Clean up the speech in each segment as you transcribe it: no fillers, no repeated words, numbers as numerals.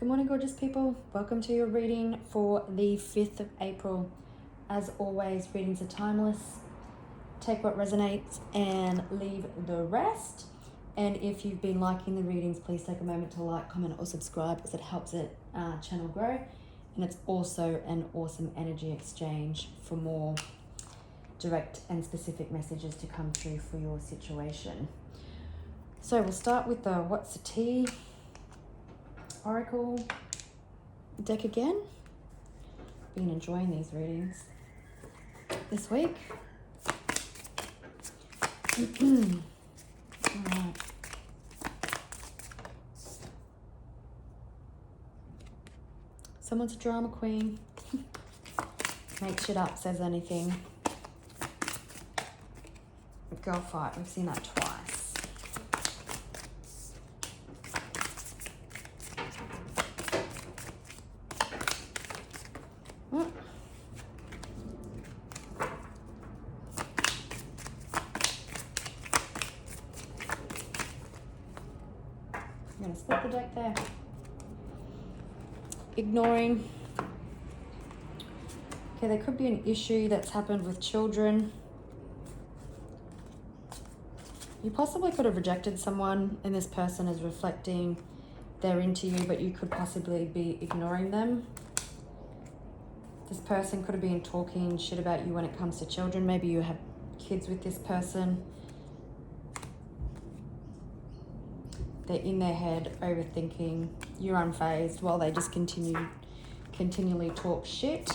Good morning, gorgeous people. Welcome to your reading for the 5th of April. As always, readings are timeless. Take what resonates and leave the rest. And if you've been liking the readings, please take a moment to like, comment, or subscribe, as it helps it channel grow. And it's also an awesome energy exchange for more direct and specific messages to come through for your situation. So we'll start with the What's the Tea Oracle deck again. Been enjoying these readings this week. Alright. Someone's a drama queen. Makes shit up, says anything. Girl fight, we've seen that twice. I'm going to split the deck there. Ignoring. Okay, there could be an issue that's happened with children. You possibly could have rejected someone and this person is reflecting they're into you, but you could possibly be ignoring them. This person could have been talking shit about you when it comes to children. Maybe you have kids with this person. They're in their head overthinking. You're unfazed while they just continually talk shit.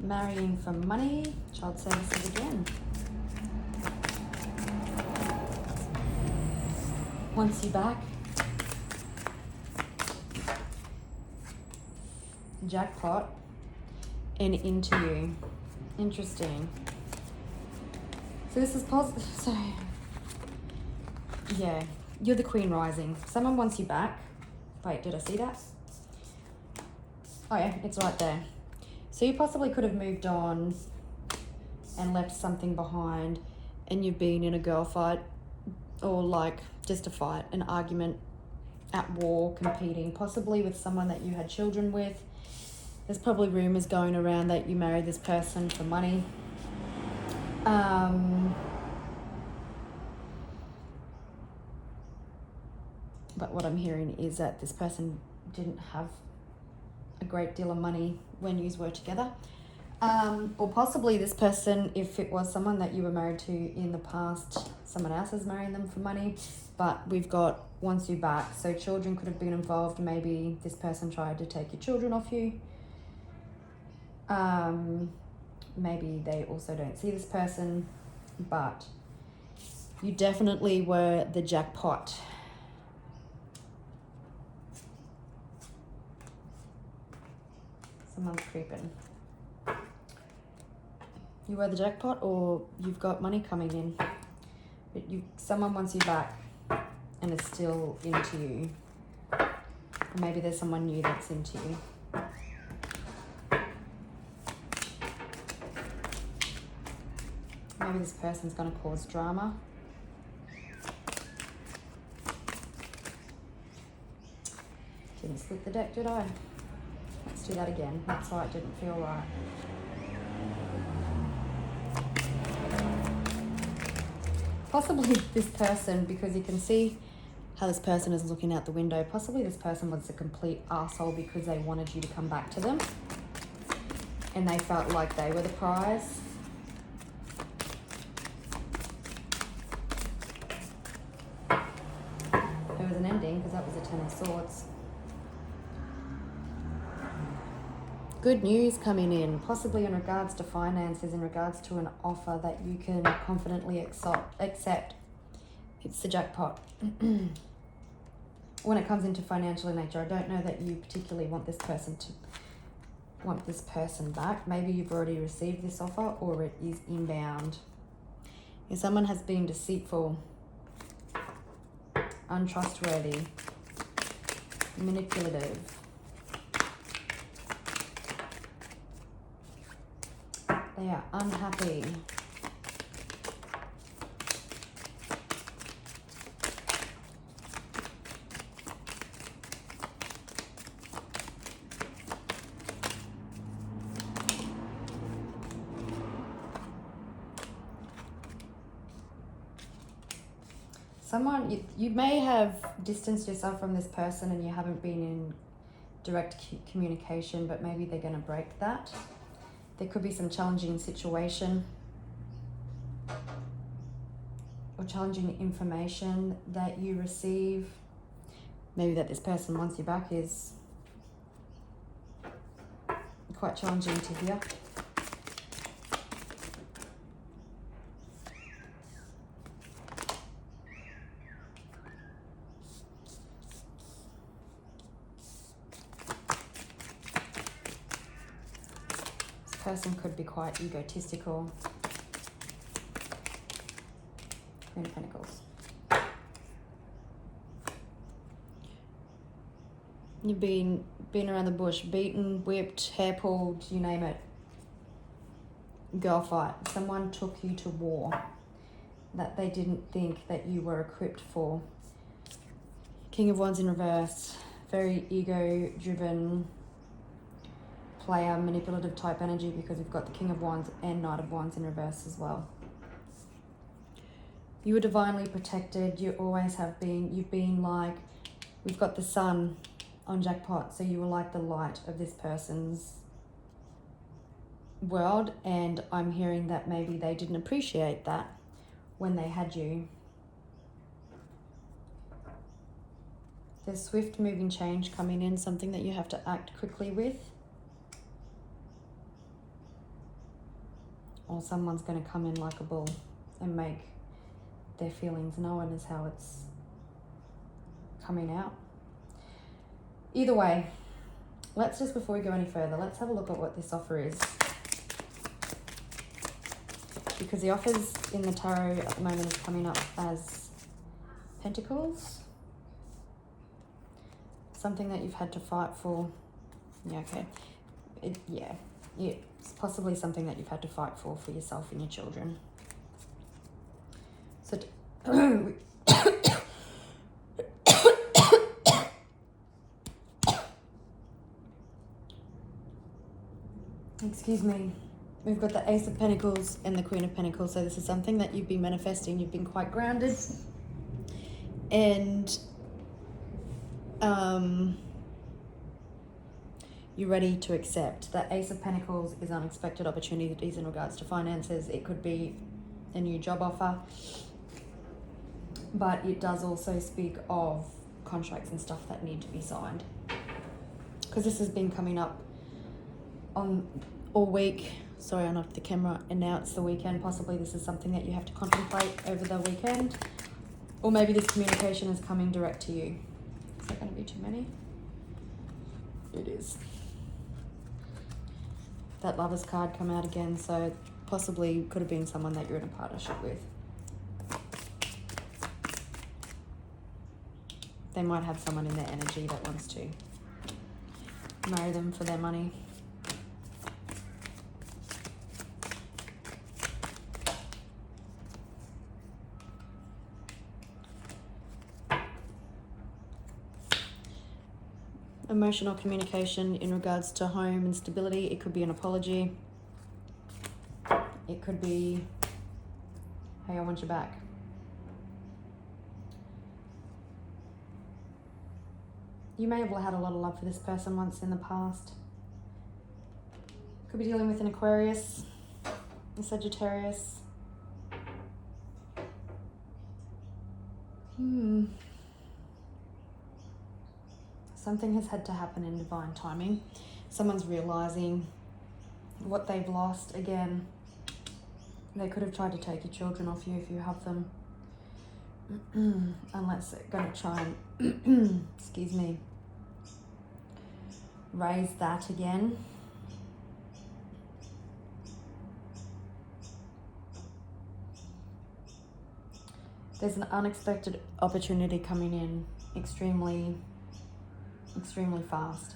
Marrying for money. Child services again. Wants you back. Jackpot. And into you. Interesting. So this is positive. So, yeah, you're the Queen rising. Someone wants you back. Wait, did I see that? Oh yeah, it's right there. So you possibly could have moved on and left something behind, and you've been in a girl fight, or like just a fight, an argument, at war, competing, possibly with someone that you had children with. There's probably rumors going around that you married this person for money. But what I'm hearing is that this person didn't have a great deal of money when you were together. Or possibly this person, if it was someone that you were married to in the past, someone else is marrying them for money, but we've got wants you back. So children could have been involved. Maybe this person tried to take your children off you. Maybe they also don't see this person, but you definitely were the jackpot. Someone's creeping. You were the jackpot, or you've got money coming in. But someone wants you back and is still into you. Or maybe there's someone new that's into you. Maybe this person's going to cause drama. Didn't split the deck, did I? Let's do that again. That's why it didn't feel right. Possibly this person, because you can see how this person is looking out the window. Possibly this person was a complete arsehole because they wanted you to come back to them. And they felt like they were the prize. There was an ending because that was a Ten of Swords. Good news coming in, possibly in regards to finances, in regards to an offer that you can confidently accept. It's the jackpot. When it comes into financial in nature, I don't know that you particularly want this person back. Maybe you've already received this offer, or it is inbound. If someone has been deceitful, untrustworthy, manipulative, they are unhappy. someone, you may have distanced yourself from this person and you haven't been in direct communication, but maybe they're going to break that. There could be some challenging situation or challenging information that you receive. Maybe that this person wants you back is quite challenging to hear. Person could be quite egotistical. Queen of Pentacles. You've been around the bush, beaten, whipped, hair pulled, you name it. Girl fight. Someone took you to war that they didn't think that you were equipped for. King of Wands in reverse. Very ego-driven player, manipulative type energy, because we've got the King of Wands and Knight of Wands in reverse as well. You were divinely protected. You always have been. You've been like, we've got the Sun on jackpot, so you were like the light of this person's world, and I'm hearing that maybe they didn't appreciate that when they had you. There's swift moving change coming in, something that you have to act quickly with. Or someone's going to come in like a bull and make their feelings known, is how it's coming out. Either way, let's just, before we go any further, let's have a look at what this offer is. Because the offers in the tarot at the moment is coming up as Pentacles. Something that you've had to fight for. Yeah, okay. It's possibly something that you've had to fight for yourself and your children. So, excuse me. We've got the Ace of Pentacles and the Queen of Pentacles. So this is something that you've been manifesting. You've been quite grounded. And you're ready to accept. The Ace of Pentacles is unexpected opportunities in regards to finances. It could be a new job offer, but it does also speak of contracts and stuff that need to be signed, because this has been coming up on all week. Sorry, I'm off the camera, and now it's the weekend. Possibly this is something that you have to contemplate over the weekend, or maybe this communication is coming direct to you. Is that going to be too many? It is. That Lovers card come out again, so possibly could have been someone that you're in a partnership with. They might have someone in their energy that wants to marry them for their money. Emotional communication in regards to home and stability. It could be an apology. It could be, hey, I want you back. You may have had a lot of love for this person once in the past. Could be dealing with an Aquarius, a Sagittarius. Something has had to happen in divine timing. Someone's realizing what they've lost again. They could have tried to take your children off you if you have them. Unless they're going to try and, excuse me, raise that again. There's an unexpected opportunity coming in extremely fast.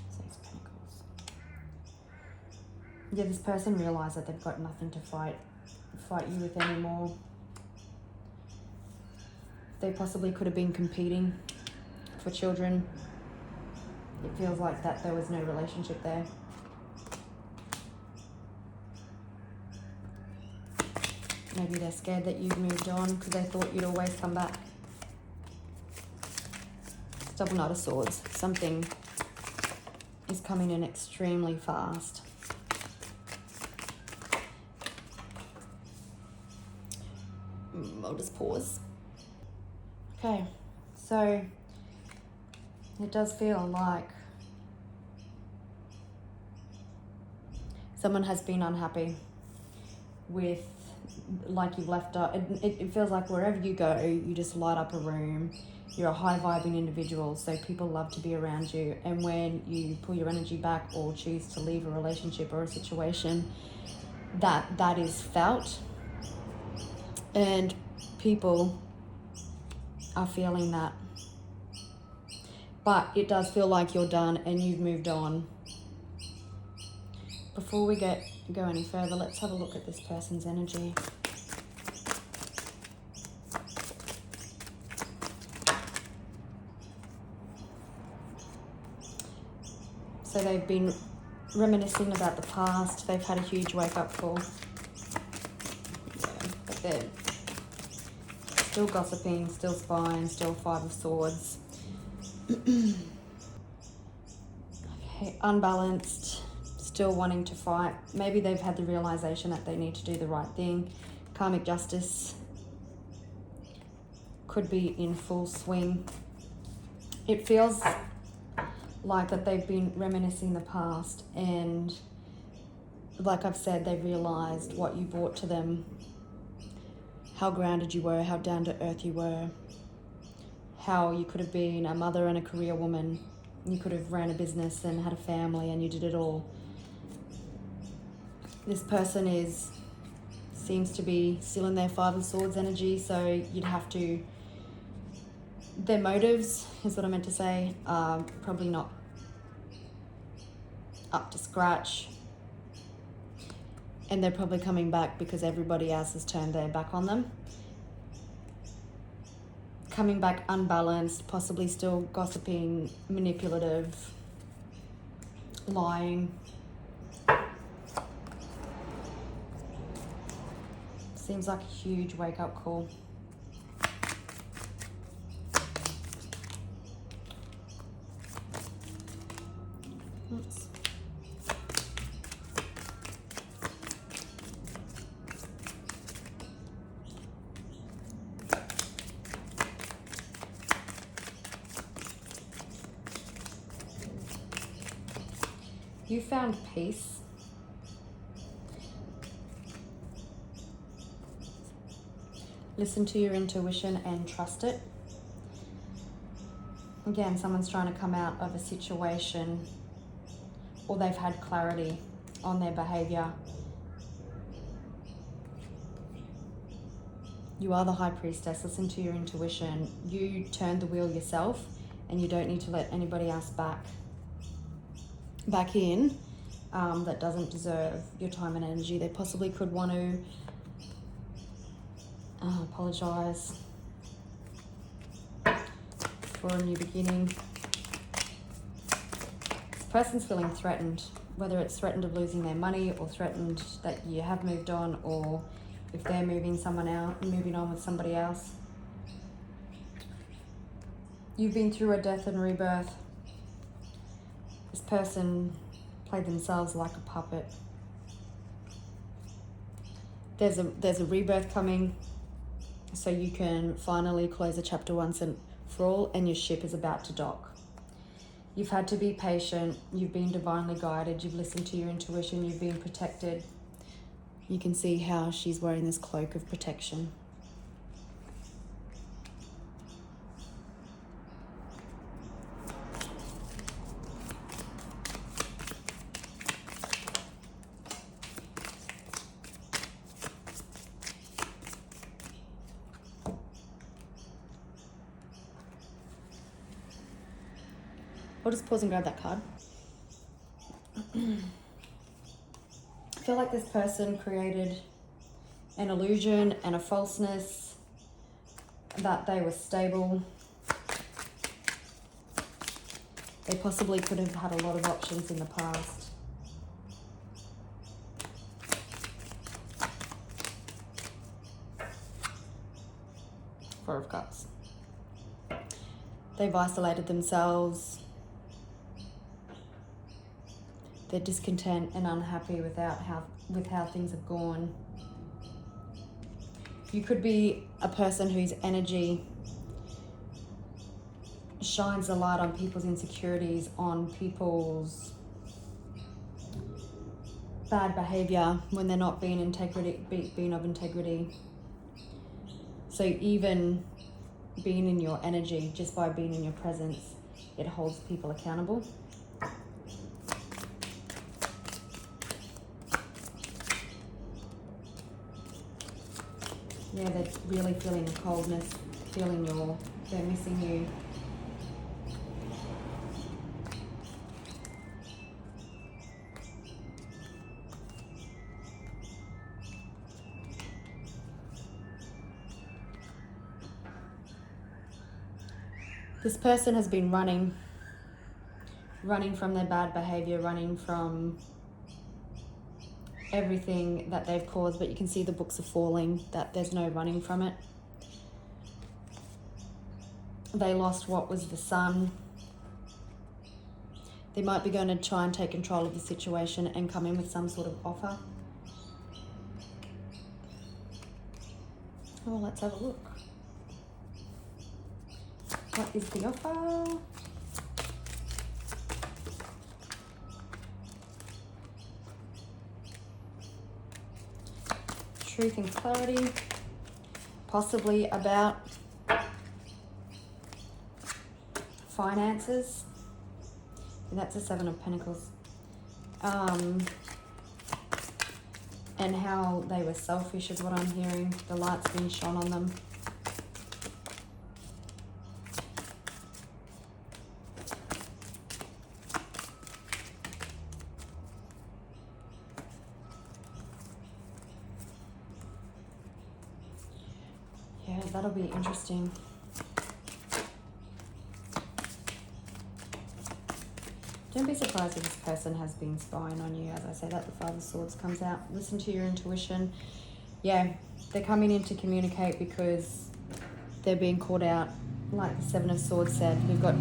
Six of Pentacles. Yeah, this person realized that they've got nothing to fight you with anymore. They possibly could have been competing for children. It feels like that there was no relationship there. Maybe they're scared that you've moved on because they thought you'd always come back. Double Knight of Swords. Something is coming in extremely fast. I'll just pause. Okay, so it does feel like someone has been unhappy with, like you've left up. It feels like wherever you go, you just light up a room. You're a high vibing individual, so people love to be around you. And when you pull your energy back or choose to leave a relationship or a situation, that is felt. And people are feeling that. But it does feel like you're done and you've moved on. Before we go any further, let's have a look at this person's energy. So they've been reminiscing about the past. They've had a huge wake-up call. Yeah, but they're still gossiping, still spying, still Five of Swords. Okay, unbalanced, still wanting to fight. Maybe they've had the realization that they need to do the right thing. Karmic justice could be in full swing. It feels like that they've been reminiscing the past, and like I've said, they've realized what you brought to them, how grounded you were, how down to earth you were, how you could have been a mother and a career woman. You could have ran a business and had a family, and you did it all. This person seems to be still in their Five of Swords energy, so you'd have to, their motives, is what I meant to say, are probably not up to scratch. And they're probably coming back because everybody else has turned their back on them. Coming back unbalanced, possibly still gossiping, manipulative, lying. Seems like a huge wake-up call. Oops. You found peace. Listen to your intuition and trust it. Again, someone's trying to come out of a situation, or they've had clarity on their behavior. You are the High Priestess. Listen to your intuition. You turned the wheel yourself, and you don't need to let anybody else back in that doesn't deserve your time and energy. They possibly could want to apologize for a new beginning. This person's feeling threatened, whether it's threatened of losing their money or threatened that you have moved on, or if they're moving on with somebody else. You've been through a death and rebirth. This person played themselves like a puppet. There's a rebirth coming, so you can finally close a chapter once and for all, and your ship is about to dock. You've had to be patient. You've been divinely guided. You've listened to your intuition. You've been protected. You can see how she's wearing this cloak of protection. I'll just pause and grab that card. I feel like this person created an illusion and a falseness that they were stable. They possibly could have had a lot of options in the past. Four of Cups. They've isolated themselves. They're discontent and unhappy with how things have gone. You could be a person whose energy shines a light on people's insecurities, on people's bad behavior when they're not being of integrity. So even being in your energy, just by being in your presence, it holds people accountable. Yeah, they're really feeling the coldness, they're missing you. This person has been running from their bad behavior, running from everything that they've caused, but you can see the books are falling, that there's no running from it. They lost what was the sun. They might be going to try and take control of the situation and come in with some sort of offer. Oh, let's have a look. What is the offer? Truth and clarity, possibly about finances. And that's a Seven of Pentacles. And how they were selfish is what I'm hearing. The light's being shone on them. Yeah, that'll be interesting. Don't be surprised if this person has been spying on you. As I say that, the Five of Swords comes out. Listen to your intuition. Yeah, they're coming in to communicate because they're being caught out. Like the Seven of Swords said, we've got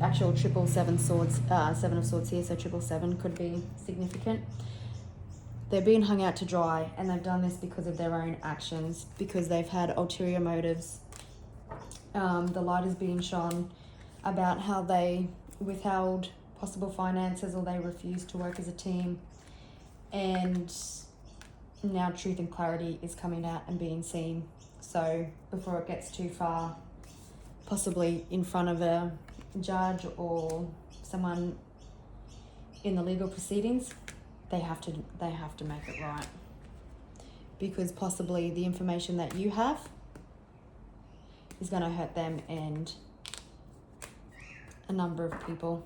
actual triple Seven Swords, Seven of Swords here, so 777 could be significant. They're being hung out to dry, and they've done this because of their own actions, because they've had ulterior motives. The light is being shone about how they withheld possible finances or they refused to work as a team. And now truth and clarity is coming out and being seen. So before it gets too far, possibly in front of a judge or someone in the legal proceedings, they have to make it right, because possibly the information that you have is going to hurt them and a number of people.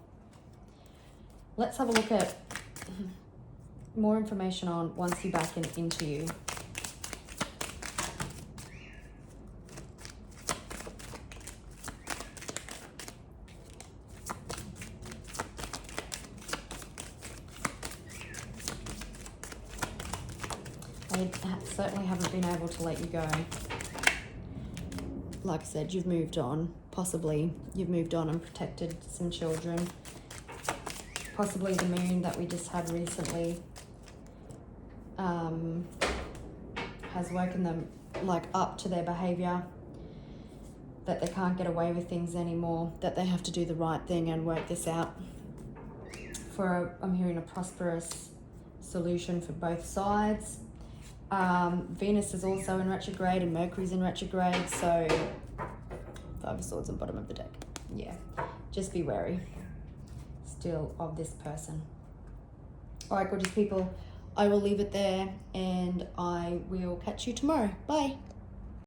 Let's have a look at more information on once you back into you. They certainly haven't been able to let you go. Like I said, you've moved on. Possibly you've moved on and protected some children. Possibly the moon that we just had recently has woken them up to their behavior, that they can't get away with things anymore, that they have to do the right thing and work this out I'm hearing a prosperous solution for both sides. Venus is also in retrograde and Mercury's in retrograde, so Five of Swords on bottom of the deck. Yeah, just be wary still of this person. All right, gorgeous people, I will leave it there and I will catch you tomorrow. Bye.